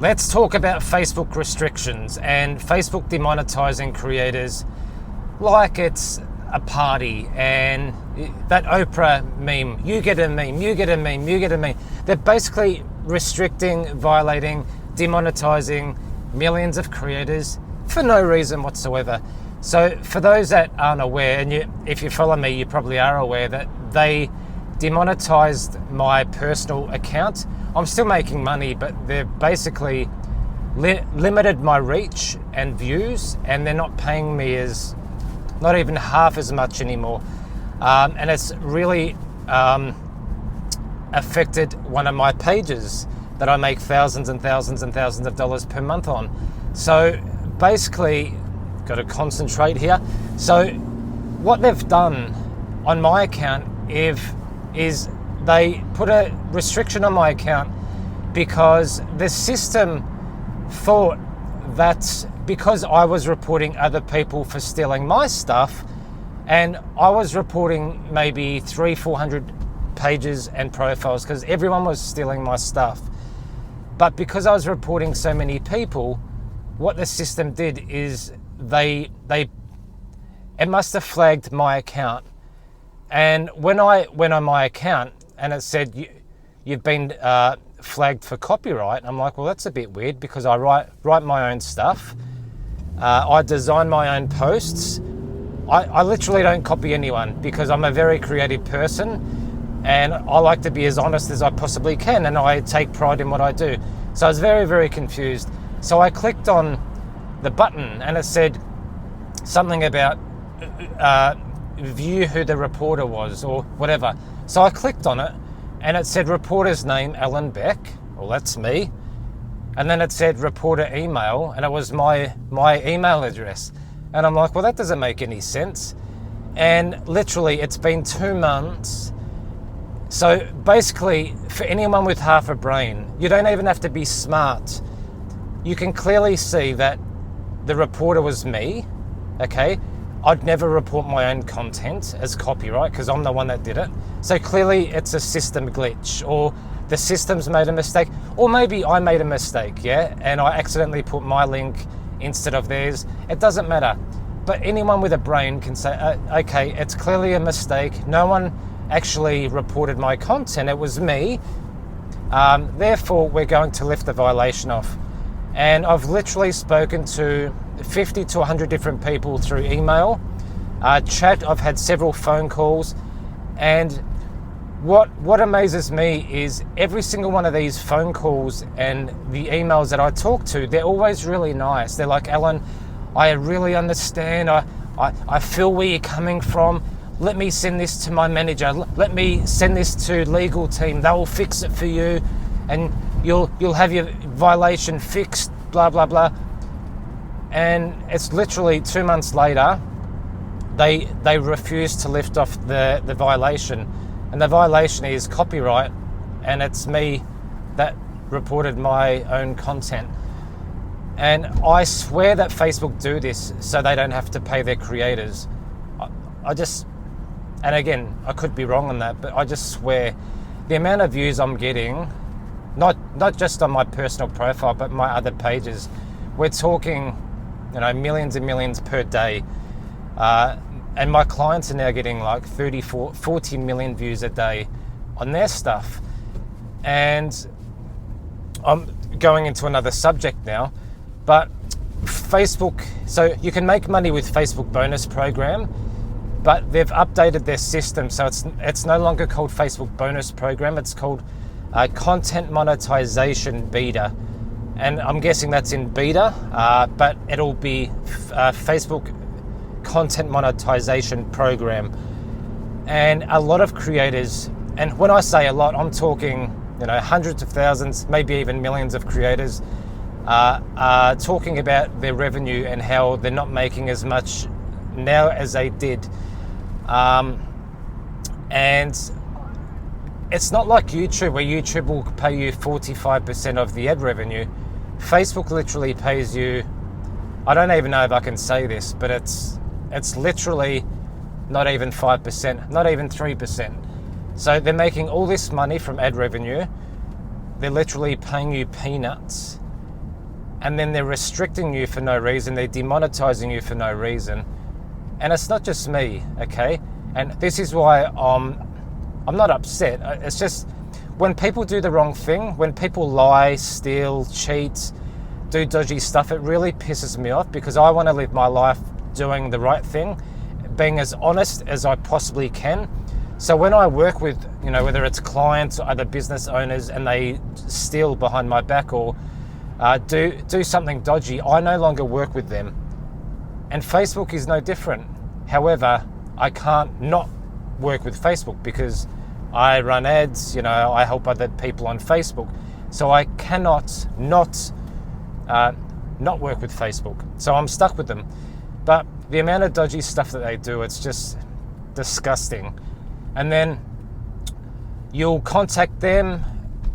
Let's talk about Facebook restrictions and Facebook demonetizing creators like it's a party, and that Oprah meme, you get a meme, you get a meme, you get a meme. They're basically restricting, violating, demonetizing millions of creators for no reason whatsoever. So for those that aren't aware, and if you follow me, you probably are aware that they demonetized my personal account. I'm still making money, but they've basically limited my reach and views, and they're not paying me not even half as much anymore. And it's really affected one of my pages that I make thousands and thousands and thousands of dollars per month on. So basically, got to concentrate here. So what they've done on my account is they put a restriction on my account because the system thought that because I was reporting other people for stealing my stuff, and I was reporting maybe 300-400 pages and profiles because everyone was stealing my stuff. But because I was reporting so many people, what the system did is it must have flagged my account. And when I went on my account and it said you've been flagged for copyright, I'm like, well, that's a bit weird because I write my own stuff. I design my own posts. I literally don't copy anyone because I'm a very creative person and I like to be as honest as I possibly can, and I take pride in what I do. So I was very, very confused. So I clicked on the button and it said something about view who the reporter was or whatever. So I clicked on it and it said reporter's name, Alan Beck. Well, that's me. And then it said reporter email, and it was my email address. And I'm like, well, that doesn't make any sense. And literally, it's been 2 months. So basically, for anyone with half a brain, you don't even have to be smart. You can clearly see that the reporter was me, okay? I'd never report my own content as copyright because I'm the one that did it. So clearly it's a system glitch, or the system's made a mistake, or maybe I made a mistake, yeah? And I accidentally put my link instead of theirs. It doesn't matter. But anyone with a brain can say, okay, it's clearly a mistake. No one actually reported my content. It was me. Therefore, we're going to lift the violation off. And I've literally spoken to 50 to 100 different people through email, chat. I've had several phone calls, and what amazes me is every single one of these phone calls and the emails that I talk to, they're always really nice. They're like, Alan, I really understand. I feel where you're coming from. Let me send this to my manager. Let me send this to legal team. They will fix it for you, and you'll have your violation fixed. Blah blah blah. And it's literally 2 months later, they refuse to lift off the violation. And the violation is copyright, and it's me that reported my own content. And I swear that Facebook do this so they don't have to pay their creators. And again, I could be wrong on that, but I just swear the amount of views I'm getting, not just on my personal profile, but my other pages, we're talking, millions and millions per day. And my clients are now getting like 40 million views a day on their stuff. And I'm going into another subject now, but Facebook, so you can make money with Facebook bonus program, but they've updated their system. So it's no longer called Facebook bonus program. It's called content monetization beta. And I'm guessing that's in beta, but it'll be Facebook content monetization program. And a lot of creators, and when I say a lot, I'm talking hundreds of thousands, maybe even millions of creators are talking about their revenue and how they're not making as much now as they did. And it's not like YouTube, where YouTube will pay you 45% of the ad revenue. Facebook literally pays you, I don't even know if I can say this, but it's literally not even 5%, not even 3%. So they're making all this money from ad revenue. They're literally paying you peanuts. and then they're restricting you for no reason, they're demonetizing you for no reason. And it's not just me, okay? And this is why I'm not upset. It's just when people do the wrong thing, when people lie, steal, cheat, do dodgy stuff, it really pisses me off, because I want to live my life doing the right thing, being as honest as I possibly can. So when I work with, whether it's clients or other business owners, and they steal behind my back or do something dodgy, I no longer work with them. And Facebook is no different. However, I can't not work with Facebook because I run ads, I help other people on Facebook. So I cannot not work with Facebook. So I'm stuck with them. But the amount of dodgy stuff that they do, it's just disgusting. And then you'll contact them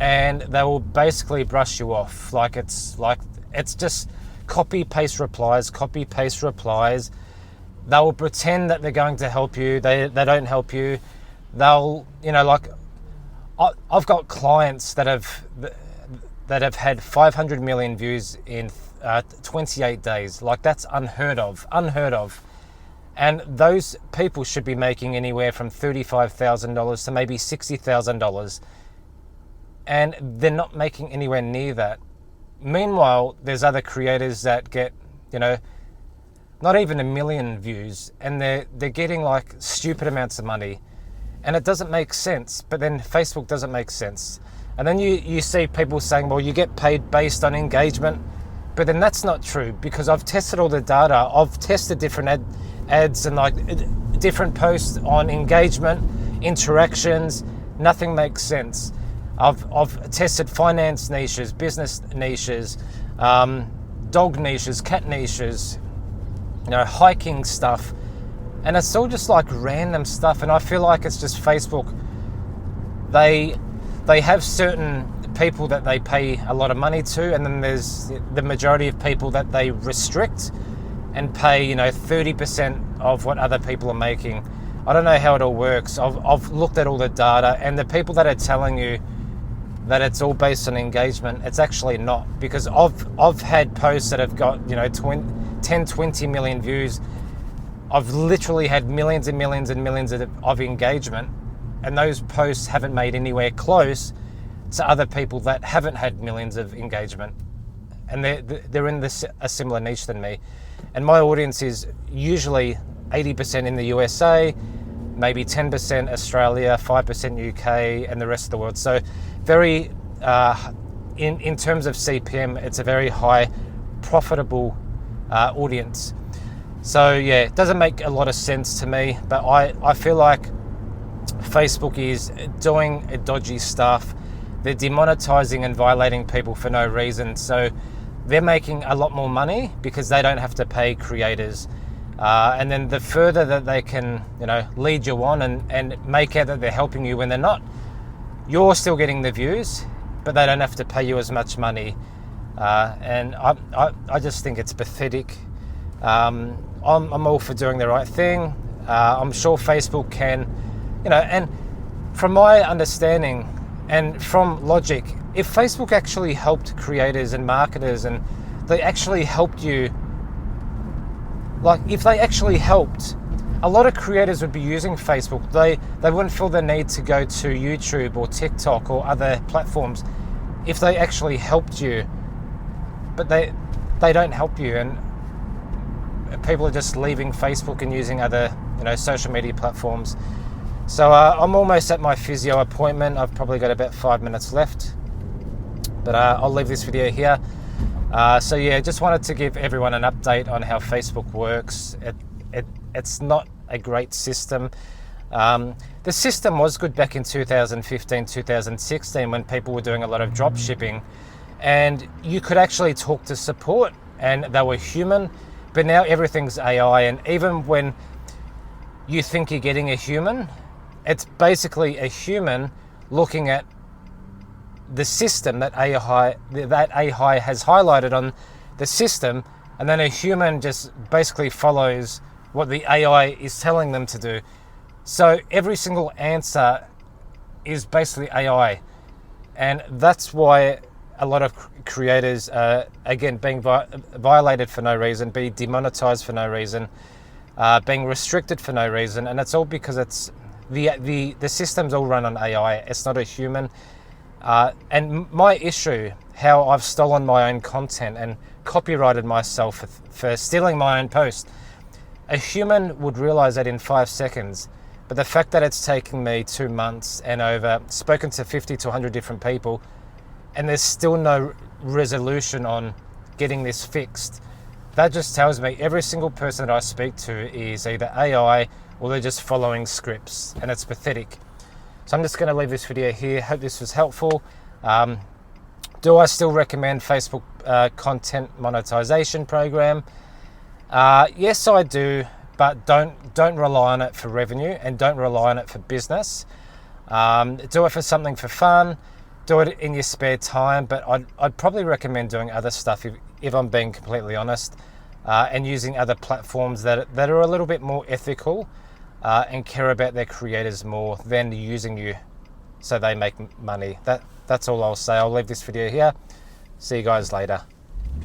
and they will basically brush you off. It's just copy paste replies. They will pretend that they're going to help you. They don't help you. They'll, I've got clients that have had 500 million views in 28 days. That's unheard of. And those people should be making anywhere from $35,000 to maybe $60,000. And they're not making anywhere near that. Meanwhile, there's other creators that get, not even 1 million views, and they're getting stupid amounts of money. And it doesn't make sense, but then Facebook doesn't make sense. And then you see people saying, well, you get paid based on engagement, but then that's not true, because I've tested all the data. I've tested different ads and different posts on engagement, interactions. Nothing makes sense. I've tested finance niches, business niches, dog niches, cat niches, hiking stuff, and it's all just random stuff. And I feel like it's just Facebook. They have certain people that they pay a lot of money to, and then there's the majority of people that they restrict and pay 30% of what other people are making. I don't know how it all works. I've looked at all the data, and the people that are telling you that it's all based on engagement, it's actually not, because I've had posts that have got 10, 20 million views. I've literally had millions and millions and millions of engagement, and those posts haven't made anywhere close to other people that haven't had millions of engagement, and they're in a similar niche than me. And my audience is usually 80% in the USA, maybe 10% Australia, 5% UK, and the rest of the world. So very, in terms of CPM, it's a very high profitable audience. So yeah, it doesn't make a lot of sense to me, but I feel like Facebook is doing dodgy stuff. They're demonetizing and violating people for no reason. So they're making a lot more money because they don't have to pay creators. And then the further that they can, lead you on and make out that they're helping you when they're not, you're still getting the views, but they don't have to pay you as much money. And I just think it's pathetic. I'm all for doing the right thing. I'm sure Facebook can, and from my understanding and from logic, if Facebook actually helped creators and marketers and they actually helped you, if they actually helped, a lot of creators would be using Facebook. They wouldn't feel the need to go to YouTube or TikTok or other platforms if they actually helped you. But they don't help you, and people are just leaving Facebook and using other social media platforms. So I'm almost at my physio appointment. I've probably got about 5 minutes left, but I'll leave this video here. So yeah, just wanted to give everyone an update on how Facebook works. It's not a great system. The system was good back in 2015, 2016 when people were doing a lot of drop shipping, and you could actually talk to support and they were human. But now everything's AI, and even when you think you're getting a human, it's basically a human looking at the system that AI has highlighted on the system, and then a human just basically follows what the AI is telling them to do. So every single answer is basically AI, and that's why a lot of creators again being violated for no reason, being demonetized for no reason, being restricted for no reason, and it's all because it's the systems all run on AI. It's not a human. And my issue, how I've stolen my own content and copyrighted myself for stealing my own post. A human would realize that in 5 seconds, but the fact that it's taken me 2 months and over spoken to 50 to 100 different people, and there's still no resolution on getting this fixed, that just tells me every single person that I speak to is either AI or they're just following scripts, and it's pathetic. So I'm just going to leave this video here. Hope this was helpful. Do I still recommend Facebook content monetization program? Yes, I do, but don't rely on it for revenue and don't rely on it for business. Do it for something for fun. Do it in your spare time, but I'd probably recommend doing other stuff if I'm being completely honest, and using other platforms that are a little bit more ethical and care about their creators more than using you so they make money. That's all I'll say. I'll leave this video here. See you guys later.